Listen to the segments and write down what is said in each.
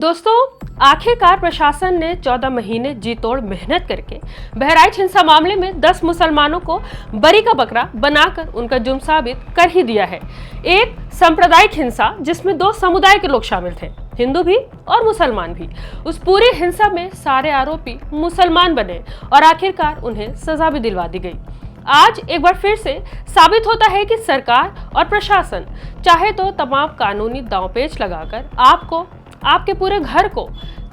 दोस्तों, आखिरकार प्रशासन ने 14 महीने जी तोड़ मेहनत करके बहराइच हिंसा मामले में 10 मुसलमानों को बरी का बकरा बनाकर उनका जुर्म साबित कर ही दिया है। एक सांप्रदायिक हिंसा जिसमें 2 समुदाय के लोग शामिल थे, हिंदू भी और मुसलमान भी। उस पूरी हिंसा में सारे आरोपी मुसलमान बने और आखिरकार उन्हें सजा भी दिलवा दी गई। आज एक बार फिर से साबित होता है कि सरकार और प्रशासन चाहे तो तमाम कानूनी दांवपेच लगाकर आपको, आपके पूरे घर को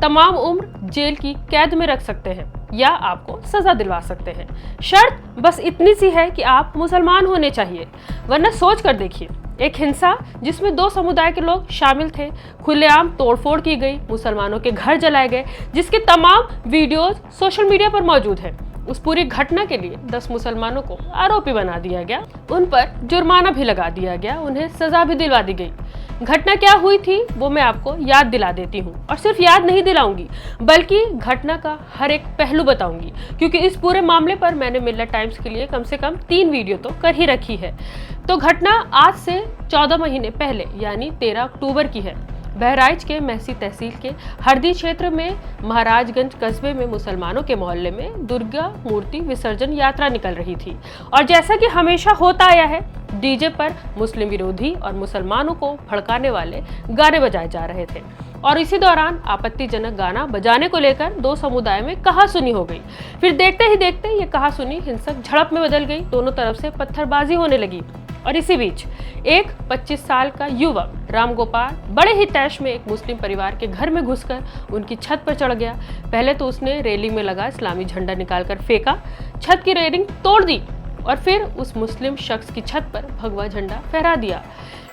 तमाम उम्र जेल की कैद में रख सकते हैं या आपको सजा दिलवा सकते हैं। शर्त बस इतनी सी है कि आप मुसलमान होने चाहिए, वरना सोच कर देखिए, एक हिंसा जिसमें 2 समुदाय के लोग शामिल थे, खुलेआम तोड़फोड़ की गई, मुसलमानों के घर जलाए गए, जिसके तमाम वीडियोज सोशल मीडिया पर मौजूद हैं। उस पूरी घटना के लिए 10 मुसलमानों को आरोपी बना दिया गया, उन पर जुर्माना भी लगा दिया गया, उन्हें सजा भी दिलवा दी गई। घटना क्या हुई थी वो मैं आपको याद दिला देती हूँ, और सिर्फ याद नहीं दिलाऊंगी बल्कि घटना का हर एक पहलू बताऊंगी, क्योंकि इस पूरे मामले पर मैंने मिल्लत टाइम्स के लिए कम से कम 3 वीडियो तो कर ही रखी है। तो घटना आज से 14 महीने पहले यानी 13 अक्टूबर की है। बहराइच के महसी तहसील के हरदी क्षेत्र में महाराजगंज कस्बे में मुसलमानों के मोहल्ले में दुर्गा मूर्ति विसर्जन यात्रा निकल रही थी, और जैसा कि हमेशा होता आया है, डीजे पर मुस्लिम विरोधी और मुसलमानों को भड़काने वाले गाने बजाए जा रहे थे, और इसी दौरान आपत्तिजनक गाना बजाने को लेकर 2 समुदाय में कहासुनी हो गई। फिर देखते ही देखते ये कहासुनी हिंसक झड़प में बदल गई, दोनों तरफ से पत्थरबाजी होने लगी। और इसी बीच एक 25 साल का युवक राम गोपाल बड़े ही तैश में एक मुस्लिम परिवार के घर में घुसकर उनकी छत पर चढ़ गया। पहले तो उसने रेलिंग में लगा इस्लामी झंडा निकालकर फेंका, छत की रेलिंग तोड़ दी और फिर उस मुस्लिम शख्स की छत पर भगवा झंडा फहरा दिया।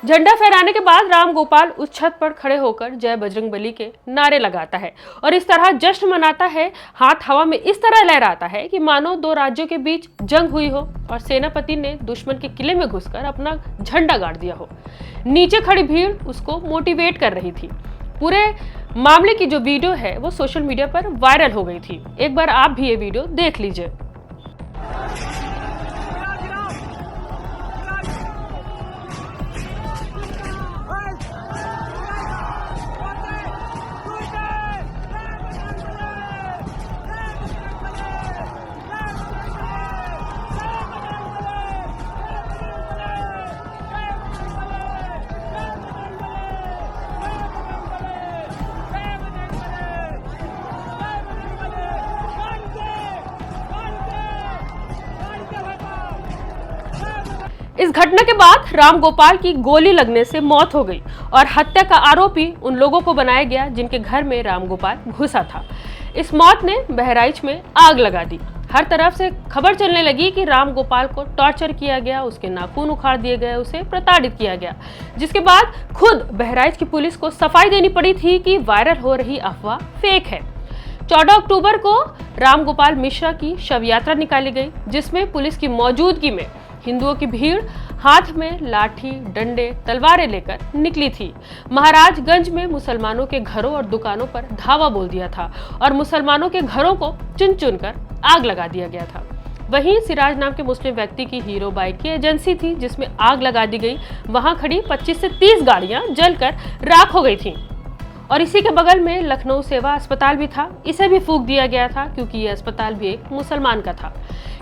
झंडा फहराने के बाद राम गोपाल उस छत पर खड़े होकर जय बजरंगबली के नारे लगाता है और इस तरह जश्न मनाता है, हाथ हवा में इस तरह लहराता है कि मानो 2 राज्यों के बीच जंग हुई हो और सेनापति ने दुश्मन के किले में घुसकर अपना झंडा गाड़ दिया हो। नीचे खड़ी भीड़ उसको मोटिवेट कर रही थी। पूरे मामले की जो वीडियो है वो सोशल मीडिया पर वायरल हो गई थी। एक बार आप भी ये वीडियो देख लीजिए। इस घटना के बाद राम गोपाल की गोली लगने से मौत हो गई और हत्या का आरोपी उन लोगों को बनाया गया जिनके घर में राम गोपाल घुसा था। इस मौत ने बहराइच में आग लगा दी। हर तरफ से खबर चलने लगी कि राम गोपाल को टॉर्चर किया गया, उसके नाखून उखाड़ दिए गए, उसे प्रताड़ित किया गया, जिसके बाद खुद बहराइच की पुलिस को सफाई देनी पड़ी थी कि वायरल हो रही अफवाह फेक है। 14 अक्टूबर को राम गोपाल मिश्रा की शव यात्रा निकाली गई, जिसमें पुलिस की मौजूदगी में हिंदुओं की भीड़ हाथ में लाठी, डंडे, तलवारें लेकर निकली थी। महाराजगंज में मुसलमानों के घरों और दुकानों पर धावा बोल दिया था और मुसलमानों के घरों को चुन चुन कर आग लगा दिया गया था। वहीं सिराज नाम के मुस्लिम व्यक्ति की हीरो बाइक की एजेंसी थी जिसमें आग लगा दी गई। वहां खड़ी 25 से 30 गाड़ियां जलकर राख हो गई थीं। और इसी के बगल में लखनऊ सेवा अस्पताल भी था, इसे भी फूंक दिया गया था क्योंकि यह अस्पताल भी एक मुसलमान का था।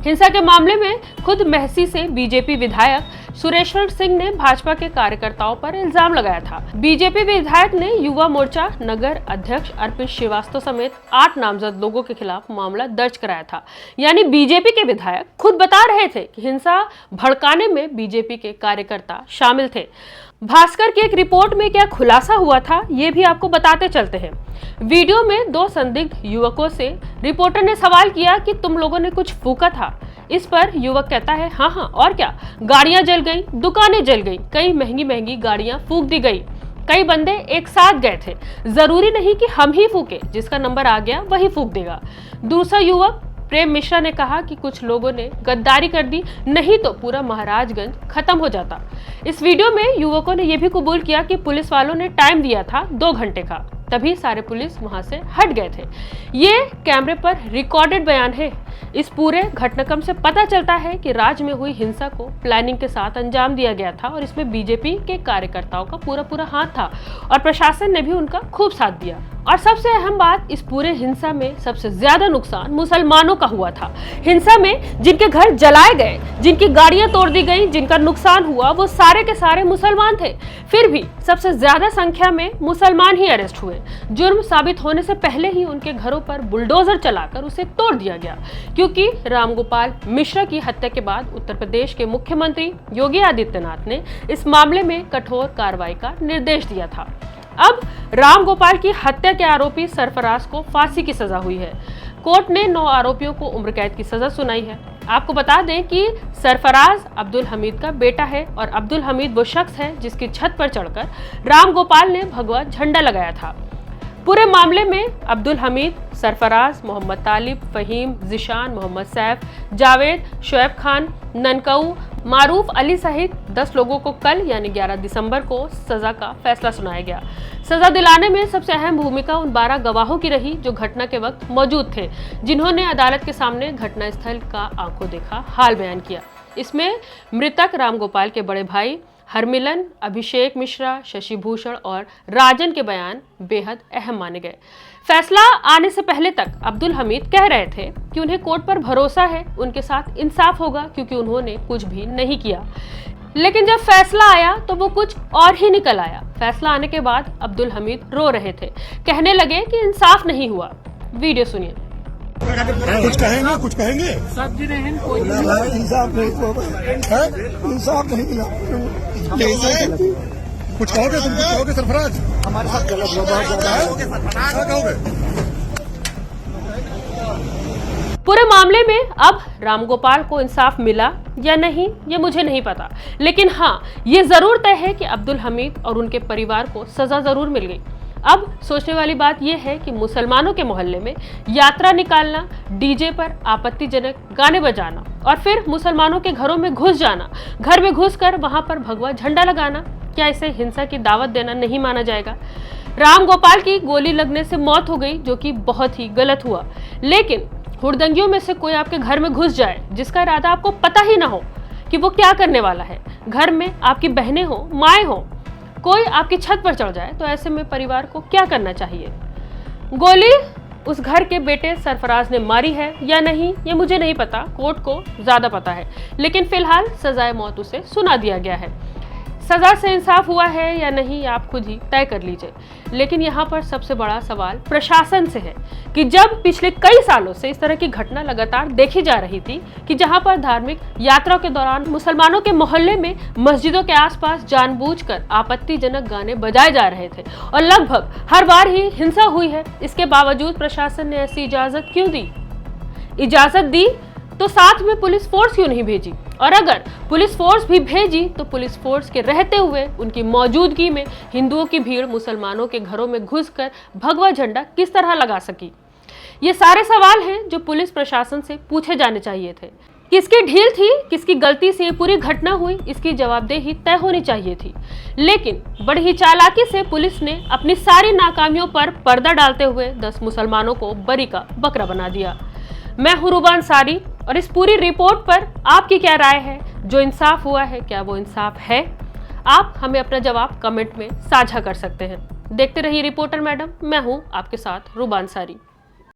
हिंसा के मामले में खुद महसी से बीजेपी विधायक सुरेश्वर सिंह ने भाजपा के कार्यकर्ताओं पर इल्जाम लगाया था। बीजेपी विधायक ने युवा मोर्चा नगर अध्यक्ष अर्पित श्रीवास्तव समेत 8 नामजद लोगों के खिलाफ मामला दर्ज कराया था। यानी बीजेपी के विधायक खुद बता रहे थे कि हिंसा भड़काने में बीजेपी के कार्यकर्ता शामिल थे। भास्कर की एक रिपोर्ट में क्या खुलासा हुआ था ये भी आपको बताते चलते हैं। वीडियो में 2 संदिग्ध युवकों से रिपोर्टर ने सवाल किया कि तुम लोगों ने कुछ फूंका था। इस पर युवक कहता है, हाँ और क्या, गाड़ियां जल गई, दुकानें जल गई, कई महंगी गाड़ियां फूंक दी गई, कई बंदे एक साथ गए थे, जरूरी नहीं कि हम ही फूके, जिसका नंबर आ गया वही फूंक देगा। दूसरा युवक प्रेम मिश्रा ने कहा कि कुछ लोगों ने गद्दारी कर दी, नहीं तो पूरा महाराजगंज खत्म हो जाता। इस वीडियो में युवकों ने यह भी कबूल किया कि पुलिस वालों ने टाइम दिया था 2 घंटे का, तभी सारे पुलिस वहां से हट गए थे। ये कैमरे पर रिकॉर्डेड बयान है। इस पूरे घटनाक्रम से पता चलता है कि राज्य में हुई हिंसा को प्लानिंग के साथ अंजाम दिया गया था और इसमें बीजेपी के कार्यकर्ताओं का पूरा हाथ था और प्रशासन ने भी उनका खूब साथ दिया। और सबसे अहम बात, इस पूरे हिंसा में सबसे ज्यादा नुकसान मुसलमानों का हुआ था। हिंसा में जिनके घर जलाए गए, जिनकी गाड़ियां तोड़ दी गई, जिनका नुकसान हुआ, वो सारे के सारे मुसलमान थे। फिर भी सबसे ज्यादा संख्या में मुसलमान ही अरेस्ट हुए। जुर्म साबित होने से पहले ही उनके घरों पर बुलडोजर चलाकर उसे तोड़ दिया गया, क्योंकि रामगोपाल मिश्रा की हत्या के बाद उत्तर प्रदेश के मुख्यमंत्री योगी आदित्यनाथ ने इस मामले में कठोर कार्रवाई का निर्देश दिया था। अब रामगोपाल की हत्या के आरोपी सरफराज को फांसी की सजा हुई है। कोर्ट ने 9 आरोपियों को उम्र कैद की सजा सुनाई है। आपको बता दें कि सरफराज अब्दुल हमीद का बेटा है और अब्दुल हमीद वो शख्स है जिसकी छत पर चढ़कर रामगोपाल ने भगवा झंडा लगाया था। पूरे मामले में अब्दुल हमीद, सरफराज, मोहम्मद तालिब, फहीम, जिशान, मोहम्मद सैफ, जावेद, शोएब खान, ननकऊ, मारूफ अली सहित 10 लोगों को कल यानी 11 दिसंबर को सजा का फैसला सुनाया गया। सजा दिलाने में सबसे अहम भूमिका उन 12 गवाहों की रही जो घटना के वक्त मौजूद थे, जिन्होंने अदालत के सामने घटनास्थल का आंखों देखा हाल बयान किया। इसमें मृतक रामगोपाल के बड़े भाई हरमिलन, अभिषेक मिश्रा, शशि भूषण और राजन के बयान बेहद अहम माने गए। फैसला आने से पहले तक अब्दुल हमीद कह रहे थे कि उन्हें कोर्ट पर भरोसा है, उनके साथ इंसाफ होगा क्योंकि उन्होंने कुछ भी नहीं किया। लेकिन जब फैसला आया तो वो कुछ और ही निकल आया। फैसला आने के बाद अब्दुल हमीद रो रहे थे, कहने लगे कि इंसाफ नहीं हुआ। वीडियो सुनिए। कुछ कहेंगे, कुछ कहेंगे। सब जी नहीं, कोई इंसाफ नहीं हुआ, इंसाफ नहीं मिला। कुछ कहोगे, तुम कुछ कहोगे सरफराज? हमारे साथ गलत हुआ, बहुत ज्यादा। क्या कहोगे? पूरे मामले में अब रामगोपाल को इंसाफ मिला या नहीं ये मुझे नहीं पता, लेकिन हाँ ये जरूर तय है कि अब्दुल हमीद और उनके परिवार को सजा जरूर मिल गई। अब सोचने वाली बात यह है कि मुसलमानों के मोहल्ले में यात्रा निकालना, डीजे पर आपत्तिजनक गाने बजाना और फिर मुसलमानों के घरों में घुस जाना, घर में घुसकर वहां पर भगवा झंडा लगाना, क्या इसे हिंसा की दावत देना नहीं माना जाएगा? रामगोपाल की गोली लगने से मौत हो गई, जो कि बहुत ही गलत हुआ। लेकिन हुड़दंगियों में से कोई आपके घर में घुस जाए जिसका इरादा आपको पता ही ना हो कि वो क्या करने वाला है, घर में आपकी बहनें हो, माएँ हो, कोई आपकी छत पर चढ़ जाए, तो ऐसे में परिवार को क्या करना चाहिए? गोली उस घर के बेटे सरफराज ने मारी है या नहीं ये मुझे नहीं पता, कोर्ट को ज्यादा पता है। लेकिन फिलहाल सजाए मौत उसे सुना दिया गया है। सजा से इंसाफ हुआ है या नहीं आप खुद ही तय कर लीजिए। लेकिन यहाँ पर सबसे बड़ा सवाल प्रशासन से है कि जब पिछले कई सालों से इस तरह की घटना लगातार देखी जा रही थी कि जहाँ पर धार्मिक यात्रा के दौरान मुसलमानों के मोहल्ले में मस्जिदों के आसपास जानबूझकर आपत्तिजनक गाने बजाए जा रहे थे और लगभग हर बार ही हिंसा हुई है, इसके बावजूद प्रशासन ने ऐसी इजाजत क्यों दी? इजाजत दी तो साथ में पुलिस फोर्स क्यों नहीं भेजी? और अगर पुलिस फोर्स भी भेजी तो पुलिस फोर्स के रहते हुए उनकी मौजूदगी में हिंदुओं की भीड़ मुसलमानों के घरों में घुसकर भगवा झंडा किस तरह लगा सकी? ये सारे सवाल हैं जो पुलिस प्रशासन से पूछे जाने चाहिए थे। किसकी ढील थी, किसकी गलती से ये पूरी घटना हुई, इसकी जवाबदेही तय होनी चाहिए थी। लेकिन बड़ी ही चालाकी से पुलिस ने अपनी सारी नाकामियों पर पर्दा डालते हुए 10 मुसलमानों को बरी का बकरा बना दिया। मैं हूं रूबा अंसारी और इस पूरी रिपोर्ट पर आपकी क्या राय है? जो इंसाफ हुआ है क्या वो इंसाफ है? आप हमें अपना जवाब कमेंट में साझा कर सकते हैं। देखते रहिए रिपोर्टर मैडम, मैं हूं आपके साथ रूबा अंसारी।